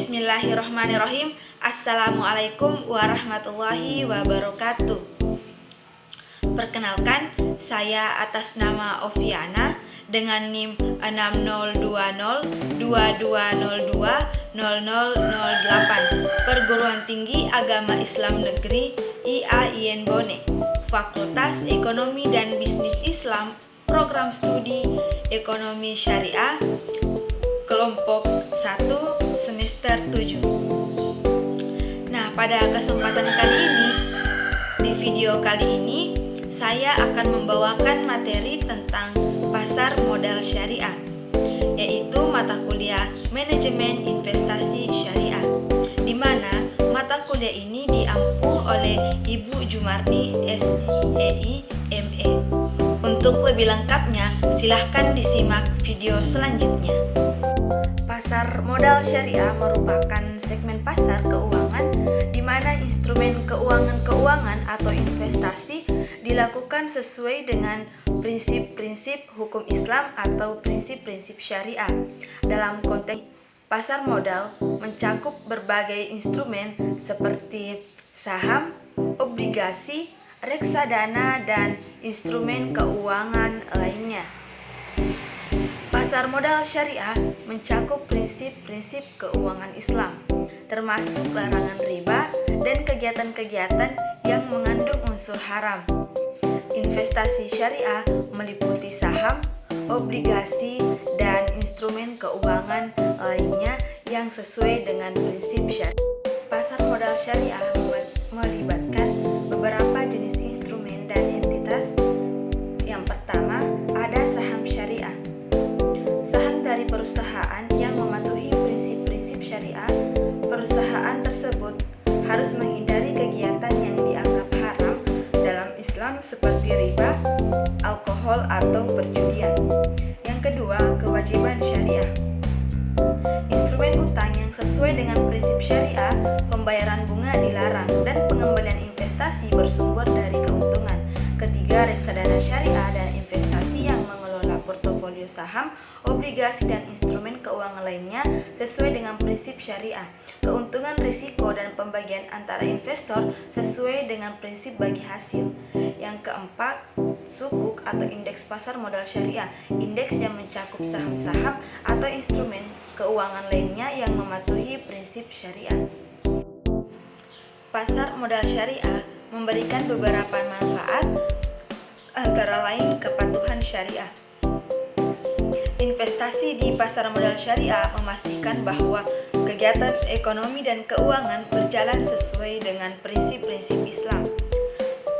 Bismillahirrahmanirrahim. Assalamualaikum warahmatullahi wabarakatuh. Perkenalkan, saya atas nama Oviana dengan NIM 602022020008 Perguruan Tinggi Agama Islam Negeri IAIN Bone, Fakultas Ekonomi dan Bisnis Islam, Program Studi Ekonomi Syariah, Kelompok 1, Semester 7. Nah, pada kesempatan kali ini, di video kali ini, saya akan membawakan materi tentang pasar modal syariah, yaitu mata kuliah Manajemen Investasi Syariah, di mana mata kuliah ini diampu oleh Ibu Jumarni SEI ME. Untuk lebih lengkapnya, silahkan disimak video selanjutnya. Pasar modal syariah merupakan segmen pasar keuangan di mana instrumen keuangan atau investasi dilakukan sesuai dengan prinsip-prinsip hukum Islam atau prinsip-prinsip syariah. Dalam konteks pasar modal mencakup berbagai instrumen seperti saham, obligasi, reksadana, dan instrumen keuangan lainnya. Pasar modal syariah mencakup prinsip-prinsip keuangan Islam, termasuk larangan riba dan kegiatan-kegiatan yang mengandung unsur haram. Investasi syariah meliputi saham, obligasi, dan instrumen keuangan lainnya yang sesuai dengan prinsip syariah. Pasar modal syariah melibatkan beberapa jenis instrumen dan entitas. Yang pertama, ada saham syariah. Saham dari perusahaan yang mematuhi prinsip-prinsip syariah. Perusahaan tersebut harus menghindari kegiatan yang dianggap haram dalam Islam seperti riba, alkohol, atau perjudian. Yang kedua, kewajiban syariah. Instrumen utang yang sesuai dengan prinsip syariah, pembayaran bunga dilarang, dan pengembalian investasi bersumber dari keuntungan. Ketiga, reksadana syariah dan investasi yang mengelola portofolio saham, obligasi, dan instrumen keuangan lainnya sesuai dengan prinsip syariah. Keuntungan, risiko, dan pembagian antara investor sesuai dengan prinsip bagi hasil. Yang keempat, sukuk atau indeks pasar modal syariah, indeks yang mencakup saham-saham atau instrumen keuangan lainnya yang mematuhi prinsip syariah. Pasar modal syariah memberikan beberapa manfaat, antara lain kepatuhan syariah. Investasi di pasar modal syariah memastikan bahwa kegiatan ekonomi dan keuangan berjalan sesuai dengan prinsip-prinsip Islam,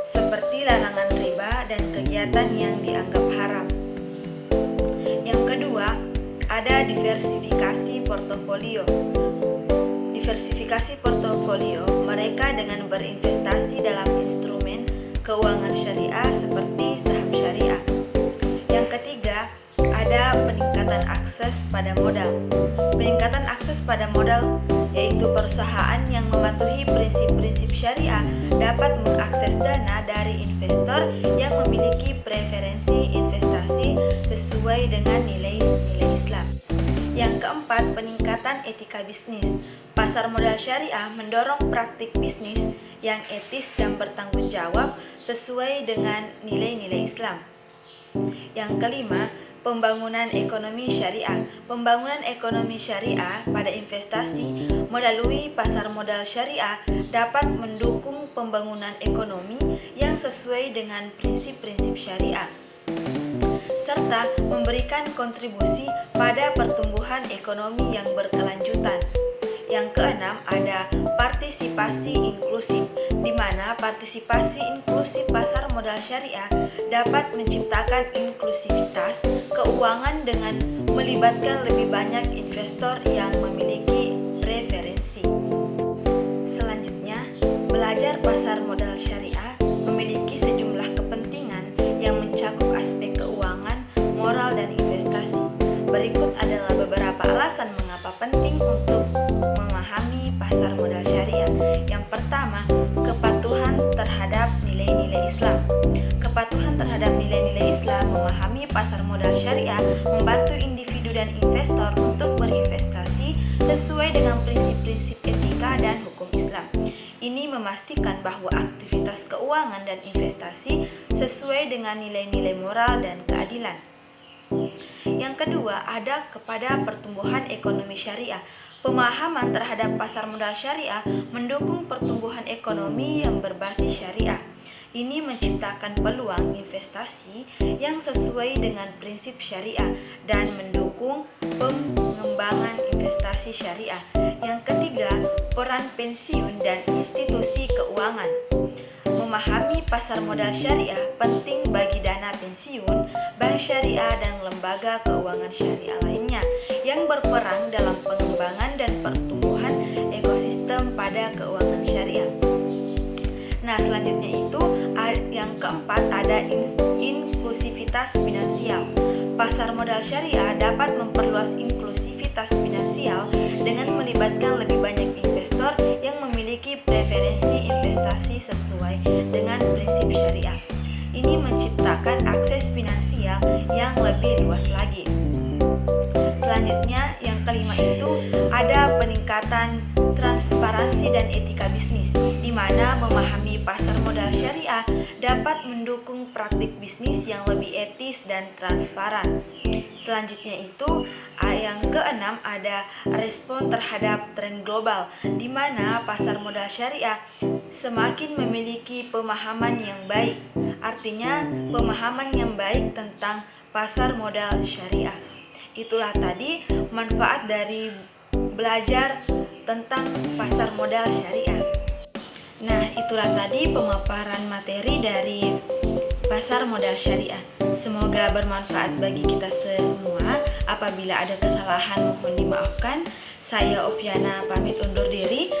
seperti larangan riba dan kegiatan yang dianggap haram. Yang kedua, ada diversifikasi portofolio. Diversifikasi portofolio mereka dengan berinvestasi dalam instrumen keuangan syariah seperti saham syariah. Yang ketiga, ada peningkatan akses pada modal. Peningkatan akses pada modal yaitu perusahaan yang mematuhi prinsip-prinsip syariah dapat mengakses dana dari investor yang memiliki preferensi investasi sesuai dengan nilai-nilai Islam. Yang keempat, peningkatan etika bisnis. Pasar modal syariah mendorong praktik bisnis yang etis dan bertanggung jawab sesuai dengan nilai-nilai Islam. Yang kelima, pembangunan ekonomi syariah. Pembangunan ekonomi syariah pada investasi melalui pasar modal syariah dapat mendukung pembangunan ekonomi yang sesuai dengan prinsip-prinsip syariah, serta memberikan kontribusi pada pertumbuhan ekonomi yang berkelanjutan. Yang keenam, ada partisipasi inklusif, di mana partisipasi inklusif pasar modal syariah dapat menciptakan inklusivitas keuangan dengan melibatkan lebih banyak investor yang memiliki preferensi. Selanjutnya, belajar pasar modal syariah memiliki sejumlah kepentingan yang mencakup aspek keuangan, moral, dan investasi. Berikut adalah beberapa alasan mengapa penting untuk memahami pasar modal syariah. Yang pertama, kepatuhan terhadap nilai-nilai Islam. Kepatuhan terhadap nilai-nilai Islam, memahami pasar modal syariah membantu individu dan investor untuk berinvestasi sesuai dengan prinsip Ini memastikan bahwa aktivitas keuangan dan investasi sesuai dengan nilai-nilai moral dan keadilan. Yang kedua, ada kepada pertumbuhan ekonomi syariah. Pemahaman terhadap pasar modal syariah mendukung pertumbuhan ekonomi yang berbasis syariah. Ini menciptakan peluang investasi yang sesuai dengan prinsip syariah dan mendukung pengembangan investasi syariah. Yang ketiga, peran pensiun dan institusi keuangan. Memahami pasar modal syariah penting bagi dana pensiun, bank syariah, dan lembaga keuangan syariah lainnya yang berperan dalam pengembangan dan pertumbuhan ekosistem pada keuangan syariah. Nah, selanjutnya itu yang keempat ada inklusivitas finansial. Pasar modal syariah dapat memperluas inklusivitas finansial dengan melibatkan lebih banyak investor yang memiliki preferensi investasi sesuai dengan prinsip syariah. Ini menciptakan akses finansial yang lebih luas lagi. Selanjutnya, yang kelima itu ada peningkatan transparansi dan etika bisnis, di mana memahami pasar modal syariah dapat mendukung praktik bisnis yang lebih etis dan transparan. Selanjutnya itu yang keenam ada respon terhadap tren global, di mana pasar modal syariah semakin memiliki pemahaman yang baik. Artinya pemahaman yang baik tentang pasar modal syariah. Itulah tadi manfaat dari belajar tentang pasar modal syariah. Nah, itulah tadi pemaparan materi dari pasar modal syariah. Semoga bermanfaat bagi kita semua. Apabila ada kesalahan mohon dimaafkan. Saya Oviana pamit undur diri.